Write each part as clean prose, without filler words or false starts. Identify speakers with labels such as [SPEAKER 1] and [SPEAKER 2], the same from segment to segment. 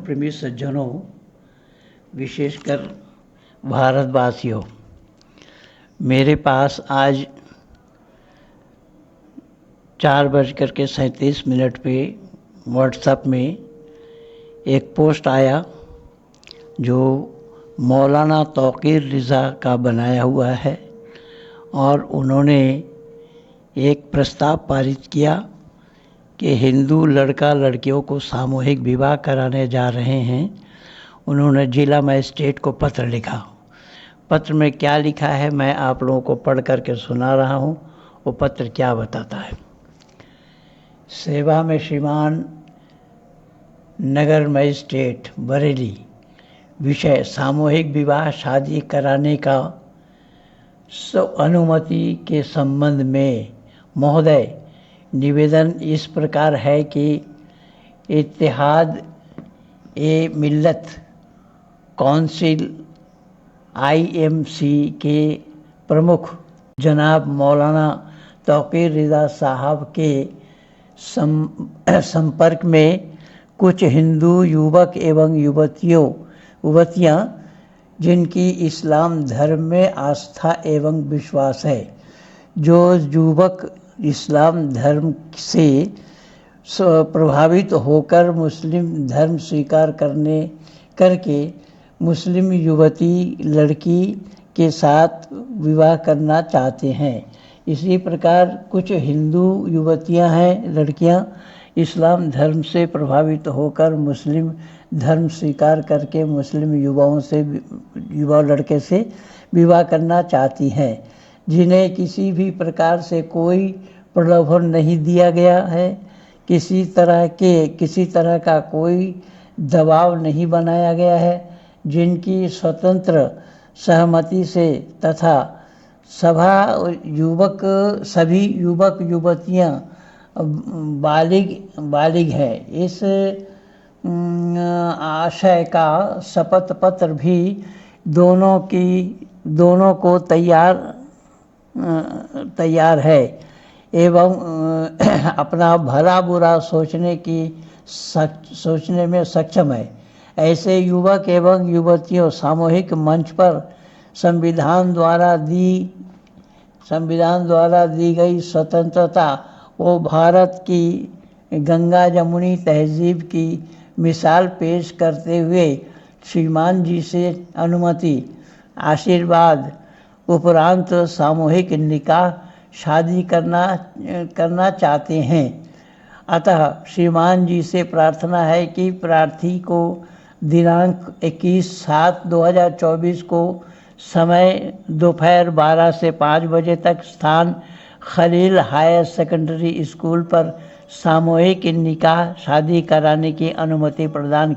[SPEAKER 1] प्रेमी सज्जनों, विशेषकर भारतवासियों, मेरे पास आज 4:37 पे व्हाट्सएप में एक पोस्ट आया जो मौलाना तौक़ीर रिज़ा का बनाया हुआ है और उन्होंने एक प्रस्ताव पारित किया कि हिंदू लड़का लड़कियों को सामूहिक विवाह कराने जा रहे हैं। उन्होंने जिला मजिस्ट्रेट को पत्र लिखा। पत्र में क्या लिखा है मैं आप लोगों को पढ़ करके सुना रहा हूँ। वो पत्र क्या बताता है। सेवा में श्रीमान नगर मजिस्ट्रेट बरेली, विषय सामूहिक विवाह शादी कराने का अनुमति के संबंध में महोदय, निवेदन इस प्रकार है कि इत्तेहाद ए मिल्लत काउंसिल IMC के प्रमुख जनाब मौलाना तौक़ीर रिज़ा साहब के संपर्क में कुछ हिंदू युवक एवं युवतियाँ जिनकी इस्लाम धर्म में आस्था एवं विश्वास है, जो युवक इस्लाम धर्म से प्रभावित होकर मुस्लिम धर्म स्वीकार करके मुस्लिम युवती लड़की के साथ विवाह करना चाहते हैं। इसी प्रकार कुछ हिंदू युवतियां हैं, लड़कियां इस्लाम धर्म से प्रभावित होकर मुस्लिम धर्म स्वीकार करके मुस्लिम युवा लड़के से विवाह करना चाहती हैं, जिन्हें किसी भी प्रकार से कोई प्रलोभन नहीं दिया गया है, किसी तरह का कोई दबाव नहीं बनाया गया है, जिनकी स्वतंत्र सहमति से तथा सभी युवक युवतियां बालिग है। इस आशय का शपथ पत्र भी दोनों को तैयार है एवं अपना भला बुरा सोचने में सक्षम है। ऐसे युवक एवं युवतियों सामूहिक मंच पर संविधान द्वारा दी गई स्वतंत्रता वो भारत की गंगा जमुनी तहजीब की मिसाल पेश करते हुए श्रीमान जी से अनुमति आशीर्वाद उपरांत सामूहिक निकाह शादी करना चाहते हैं। अतः श्रीमान जी से प्रार्थना है कि प्रार्थी को दिनांक 21/7/2024 को समय दोपहर 12 से 5 बजे तक स्थान खलील हायर सेकेंडरी स्कूल पर सामूहिक निकाह शादी कराने की अनुमति प्रदान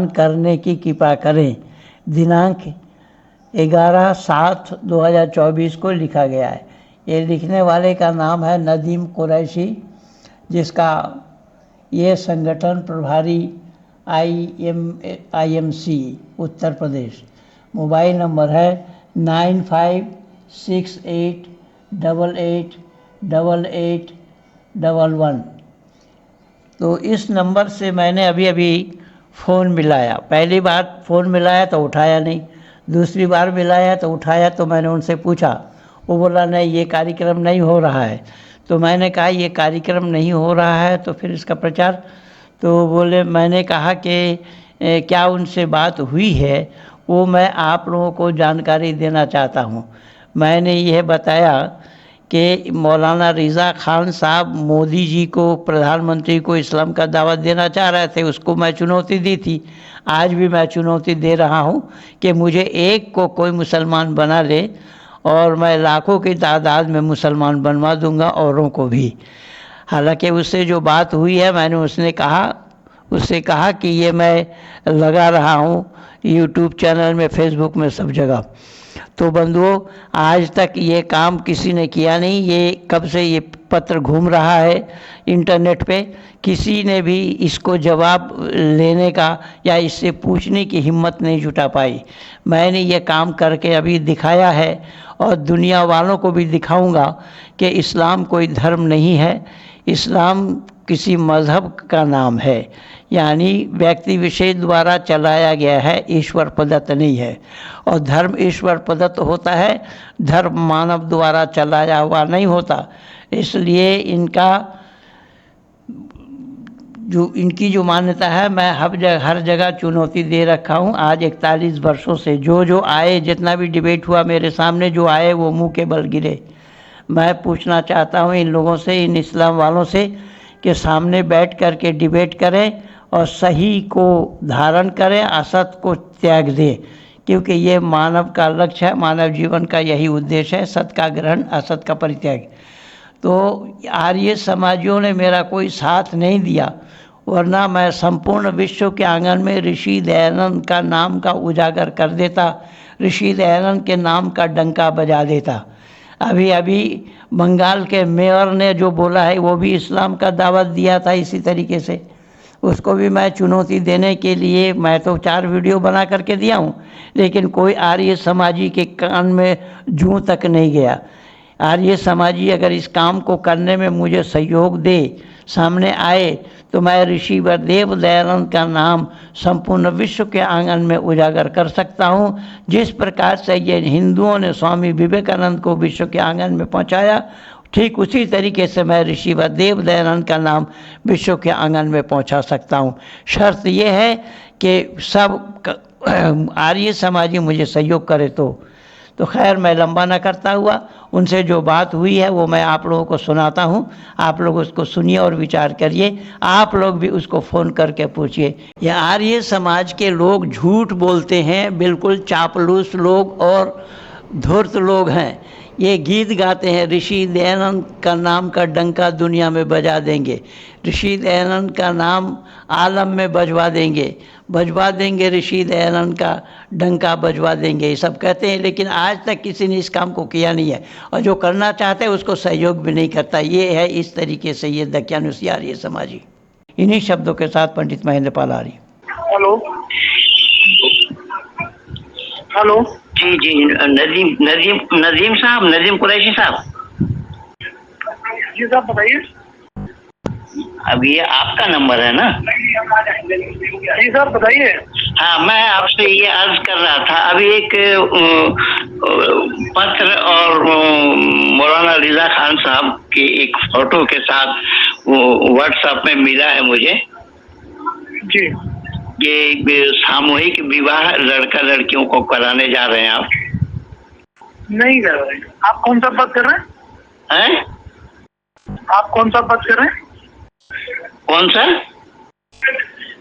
[SPEAKER 1] करने की कृपा करें। दिनांक 11/7/2024 को लिखा गया है। ये लिखने वाले का नाम है नदीम कुरैशी, जिसका ये संगठन प्रभारी IMC Uttar Pradesh. Mobile number है 9568888811। तो इस नंबर से मैंने अभी फ़ोन मिलाया। पहली बार फ़ोन मिलाया तो उठाया नहीं, दूसरी बार मिलाया तो उठाया। तो मैंने उनसे पूछा, वो बोला नहीं ये कार्यक्रम नहीं हो रहा है। तो मैंने कहा ये कार्यक्रम नहीं हो रहा है तो फिर इसका प्रचार, तो बोले, मैंने कहा कि क्या उनसे बात हुई है, वो मैं आप लोगों को जानकारी देना चाहता हूँ। मैंने यह बताया कि मौलाना रिज़ा खान साहब मोदी जी को, प्रधानमंत्री को इस्लाम का दावत देना चाह रहे थे। उसको मैं चुनौती दी थी, आज भी मैं चुनौती दे रहा हूँ कि मुझे एक को कोई मुसलमान बना ले और मैं लाखों की तादाद में मुसलमान बनवा दूंगा, औरों को भी। हालांकि उससे जो बात हुई है, मैंने उससे कहा कि ये मैं लगा रहा हूँ YouTube चैनल में, फेसबुक में, सब जगह। तो बंधुओं, आज तक ये काम किसी ने किया नहीं। ये कब से ये पत्र घूम रहा है इंटरनेट पे, किसी ने भी इसको जवाब लेने का या इससे पूछने की हिम्मत नहीं जुटा पाई। मैंने ये काम करके अभी दिखाया है और दुनिया वालों को भी दिखाऊंगा कि इस्लाम कोई धर्म नहीं है। इस्लाम किसी मज़हब का नाम है, यानी व्यक्ति विशेष द्वारा चलाया गया है, ईश्वर प्रदत्त नहीं है। और धर्म ईश्वर प्रदत्त होता है, धर्म मानव द्वारा चलाया हुआ नहीं होता। इसलिए इनकी जो मान्यता है, मैं हर जगह चुनौती दे रखा हूँ। आज 41 वर्षों से जो आए, जितना भी डिबेट हुआ मेरे सामने, जो आए वो मुंह के बल गिरे। मैं पूछना चाहता हूँ इन लोगों से, इन इस्लाम वालों से, कि सामने बैठ कर के डिबेट करें और सही को धारण करें, असत को त्याग दें, क्योंकि ये मानव का लक्ष्य है, मानव जीवन का यही उद्देश्य है, सत का ग्रहण, असत का परित्याग। तो आर्य समाजियों ने मेरा कोई साथ नहीं दिया, वरना मैं संपूर्ण विश्व के आंगन में ऋषि दयानंद का नाम का उजागर कर देता, ऋषि दयानंद के नाम का डंका बजा देता। अभी बंगाल के मेयर ने जो बोला है, वो भी इस्लाम का दावत दिया था इसी तरीके से। उसको भी मैं चुनौती देने के लिए मैं तो 4 वीडियो बना करके दिया हूँ, लेकिन कोई आर्य समाजी के कान में जूं तक नहीं गया। आर्य समाजी अगर इस काम को करने में मुझे सहयोग दे, सामने आए, तो मैं ऋषि देव दयानंद का नाम संपूर्ण विश्व के आंगन में उजागर कर सकता हूँ। जिस प्रकार से ये हिंदुओं ने स्वामी विवेकानंद को विश्व के आंगन में पहुँचाया, ठीक उसी तरीके से मैं ऋषि देव दयानंद का नाम विश्व के आंगन में पहुँचा सकता हूँ। शर्त ये है कि सब आर्य समाजी मुझे सहयोग करे। तो खैर, मैं लंबा ना करता हुआ, उनसे जो बात हुई है वो मैं आप लोगों को सुनाता हूँ। आप लोग उसको सुनिए और विचार करिए। आप लोग भी उसको फ़ोन करके पूछिए। ये आर्य समाज के लोग झूठ बोलते हैं, बिल्कुल चापलूस लोग और धूर्त लोग हैं। ये गीत गाते हैं, ऋषि दयानंद का नाम का डंका दुनिया में बजा देंगे, ऋषि दयानंद का नाम आलम में बजवा देंगे, ऋषि दयानंद का डंका बजवा देंगे, ये सब कहते हैं। लेकिन आज तक किसी ने इस काम को किया नहीं है, और जो करना चाहते हैं उसको सहयोग भी नहीं करता। ये है इस तरीके से ये दक्यानुसी आर्य समाजी। इन्हीं शब्दों के साथ पंडित महेंद्र पाल आर्य।
[SPEAKER 2] हेलो जी, नदीम साहब, नदीम कुरैशी साहब।
[SPEAKER 3] जी साहब बताइए।
[SPEAKER 2] अब ये आपका नंबर है ना?
[SPEAKER 3] जी साहब बताइए।
[SPEAKER 2] हाँ, मैं आपसे ये अर्ज कर रहा था, अभी एक पत्र और मौलाना रिजा खान साहब के एक फोटो के साथ व्हाट्सएप में मिला है मुझे।
[SPEAKER 3] जी।
[SPEAKER 2] ये सामूहिक विवाह लड़का लड़कियों को कराने जा रहे हैं आप?
[SPEAKER 3] नहीं कर रहे। आप कौन सा बात कर रहे हैं? आप कौन सा बात कर रहे हैं?
[SPEAKER 2] कौन सा?
[SPEAKER 3] मैं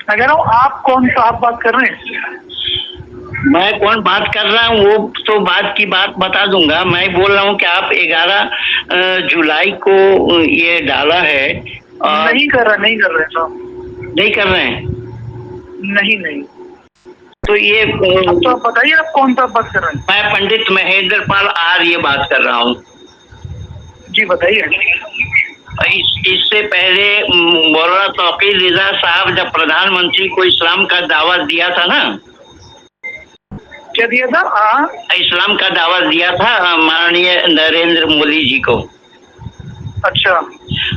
[SPEAKER 3] कह रहा हूँ आप कौन सा बात कर रहे हैं?
[SPEAKER 2] मैं कौन बात कर रहा हूँ वो तो बाद की बात बता दूंगा। मैं बोल रहा हूँ कि आप 11 जुलाई को ये डाला है।
[SPEAKER 3] नहीं कर रहे साहब।
[SPEAKER 2] नहीं कर रहे हैं?
[SPEAKER 3] नहीं।
[SPEAKER 2] तो ये
[SPEAKER 3] अब तो आप बताइए, आप कौन सा बात कर रहे हैं?
[SPEAKER 2] मैं पंडित महेंद्र पाल आर्य बात कर रहा हूँ।
[SPEAKER 3] जी बताइए।
[SPEAKER 2] इससे पहले मौलाना तौकीर रिजा साहब जब प्रधानमंत्री को इस्लाम का दावत दिया था ना?
[SPEAKER 3] क्या दिया था?
[SPEAKER 2] इस्लाम का दावत दिया था माननीय नरेंद्र मोदी जी को।
[SPEAKER 3] अच्छा।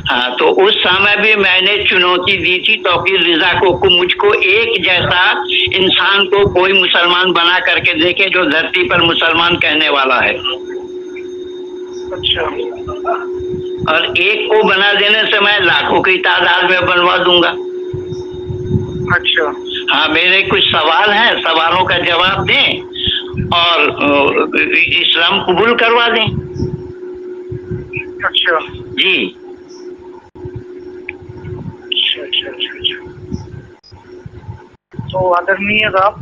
[SPEAKER 2] हाँ, तो उस समय भी मैंने चुनौती दी थी तौकीर रिजा को मुझको एक जैसा इंसान को कोई मुसलमान बना करके देखे जो धरती पर मुसलमान कहने वाला है।
[SPEAKER 3] अच्छा।
[SPEAKER 2] और एक को बना देने से मैं लाखों की तादाद में बनवा दूंगा।
[SPEAKER 3] अच्छा।
[SPEAKER 2] हाँ, मेरे कुछ सवाल हैं, सवालों का जवाब दें और इस्लाम कबूल करवा दें।
[SPEAKER 3] अच्छा
[SPEAKER 2] जी।
[SPEAKER 3] अच्छा। तो आदरणीय साहब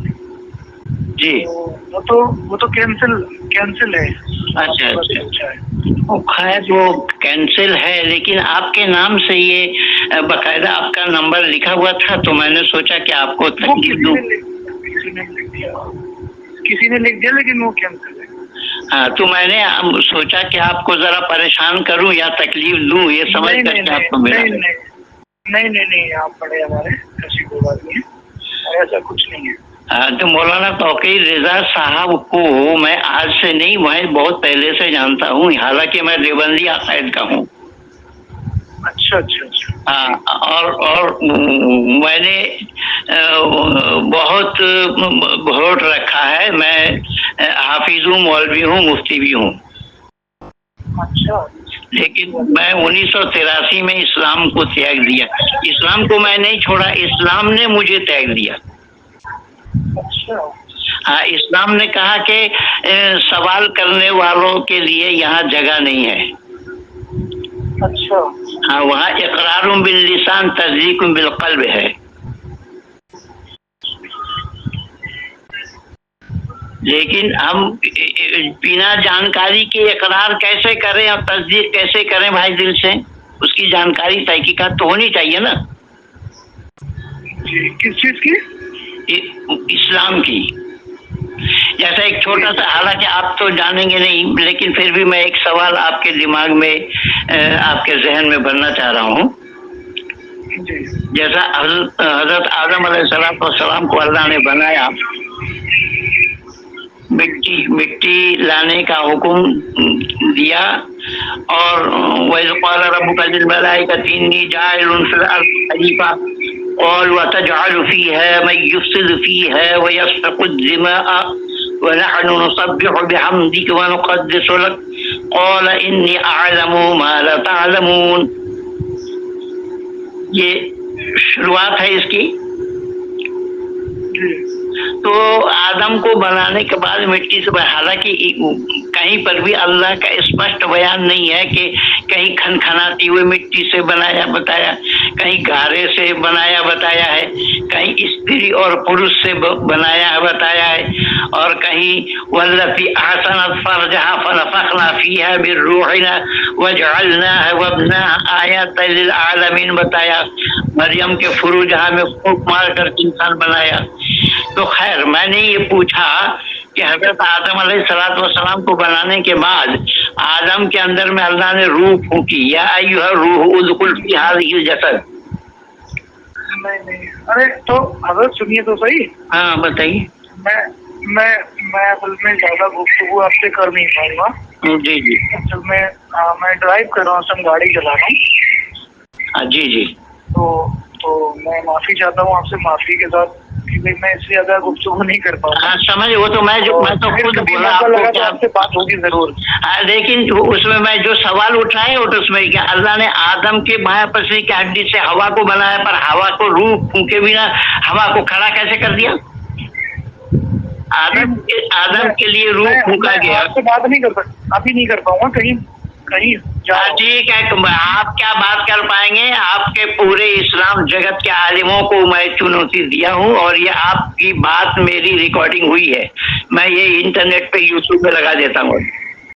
[SPEAKER 2] जी,
[SPEAKER 3] वो तो कैंसिल है।
[SPEAKER 2] अच्छा। खैर वो कैंसिल है, लेकिन आपके नाम से ये बकायदा आपका नंबर लिखा हुआ था, तो मैंने सोचा कि आपको तकलीफ दूं।
[SPEAKER 3] किसी ने लिख दिया, लेकिन वो कैंसिल है।
[SPEAKER 2] हाँ, तो मैंने सोचा कि आपको जरा परेशान करूं या तकलीफ दूं, ये समझ करके आपको मिला।
[SPEAKER 3] नहीं, आप बड़े हमारे, ऐसी कोई बात नहीं है, ऐसा कुछ नहीं है।
[SPEAKER 2] हाँ, तो मौलाना तौकीर रिजा साहब को मैं आज से नहीं, मैं बहुत पहले से जानता हूँ, हालांकि मैं देवबंदी अकायद का हूँ।
[SPEAKER 3] अच्छा।
[SPEAKER 2] हाँ, और मैंने बहुत वोट रखा है। मैं हाफिज हूँ, मौलवी हूँ, मुफ्ती भी हूँ।
[SPEAKER 3] अच्छा।
[SPEAKER 2] लेकिन मैं 1983 में इस्लाम को त्याग दिया। इस्लाम को मैं नहीं छोड़ा, इस्लाम ने मुझे त्याग दिया।
[SPEAKER 3] अच्छा।
[SPEAKER 2] हाँ, इस्लाम ने कहा कि सवाल करने वालों के लिए यहाँ जगह नहीं है।
[SPEAKER 3] अच्छा।
[SPEAKER 2] हाँ, वहाँ इकरारुम बिल लिसान तस्दीकुम बिल क़ल्ब है। लेकिन हम बिना जानकारी के इकरार कैसे करें और तस्दीक कैसे करें भाई दिल से? उसकी जानकारी तहकीकात तो होनी चाहिए ना।
[SPEAKER 3] जी, किस चीज की?
[SPEAKER 2] इस्लाम की। जैसा एक छोटा सा, हालांकि आप तो जानेंगे नहीं, लेकिन फिर भी मैं एक सवाल आपके दिमाग में, आपके जहन में भरना चाह रहा हूँ। जैसा हजरत आदम अलैहिस्सलाम को अल्लाह ने बनाया, मिट्टी लाने का हुक्म दिया, और वैज़ क़ाल रब्बुका लिल मलाइकति इन्नी जाइलुन फिल अर्दि खलीफा क़ालू अतजअलु फ़ीहा मन युफ़्सिदु फ़ीहा व यस्फ़िकु दिमाअ व नहनु नुसब्बिहु बिहम्दिका व नुक़द्दिसु लक क़ाल इन्नी अअलमु मा ला तअलमून। ये शुरुआत है इसकी। तो आदम को बनाने के बाद मिट्टी से, हालांकि कहीं पर भी अल्लाह का स्पष्ट बयान नहीं है कि कहीं खनखनाती हुई मिट्टी से बनाया बताया, कहीं गारे से बनाया बताया है, कहीं स्त्री और पुरुष से बनाया बताया है, और कहीं वल्लती अहसनत फरजहा फनफखना फीहा मिन रूहिना वजअलनाहा वब्नहा आयतन लिल आलमीन बताया। मरियम के फुरूजहा में फूंक मार कर इंसान बनाया। तो खैर, मैंने ये पूछा कि हजरत आदम अलैहिस्सलाम को बनाने के बाद आदम के अंदर में अल्लाह ने रूह फूंकी, या अय्युहा रूह उदखुल फी हाज़िहिल जसद।
[SPEAKER 3] नहीं, अरे तो हजरत सुनिए तो सही।
[SPEAKER 2] हाँ, बताइए।
[SPEAKER 3] मैं असल में ज्यादा गुफ्तगू आपसे कर नहीं पाऊंगा।
[SPEAKER 2] जी जी।
[SPEAKER 3] असल में मैं ड्राइव कर रहा हूँ, गाड़ी चला रहा हूँ।
[SPEAKER 2] जी जी।
[SPEAKER 3] तो मैं माफी चाहता हूँ आपसे, माफी के साथ कि भाई मैं इससे ज्यादा गुफ्तगू नहीं कर पाऊंगा।
[SPEAKER 2] हाँ, समझ, वो तो मैं तो खुद बोला आपको कि
[SPEAKER 3] आपसे बात होगी जरूर।
[SPEAKER 2] लेकिन उसमें मैं जो सवाल उठाए, और उसमें क्या अल्लाह ने आदम के बाएं पसली की हड्डी से हवा को बनाया, पर हवा को रूह फूंके बिना हवा को खड़ा कैसे कर दिया? आदम के लिए रूह फूंका गया।
[SPEAKER 3] आपसे बात नहीं कर सकता, अभी नहीं कर पाऊंगा, कहीं
[SPEAKER 2] ठीक है, आप क्या बात कर पाएंगे? आपके पूरे इस्लाम जगत के आलिमों को मैं चुनौती दिया हूँ, और ये आपकी बात मेरी रिकॉर्डिंग हुई है, मैं ये इंटरनेट पे यूट्यूब पे लगा देता हूँ।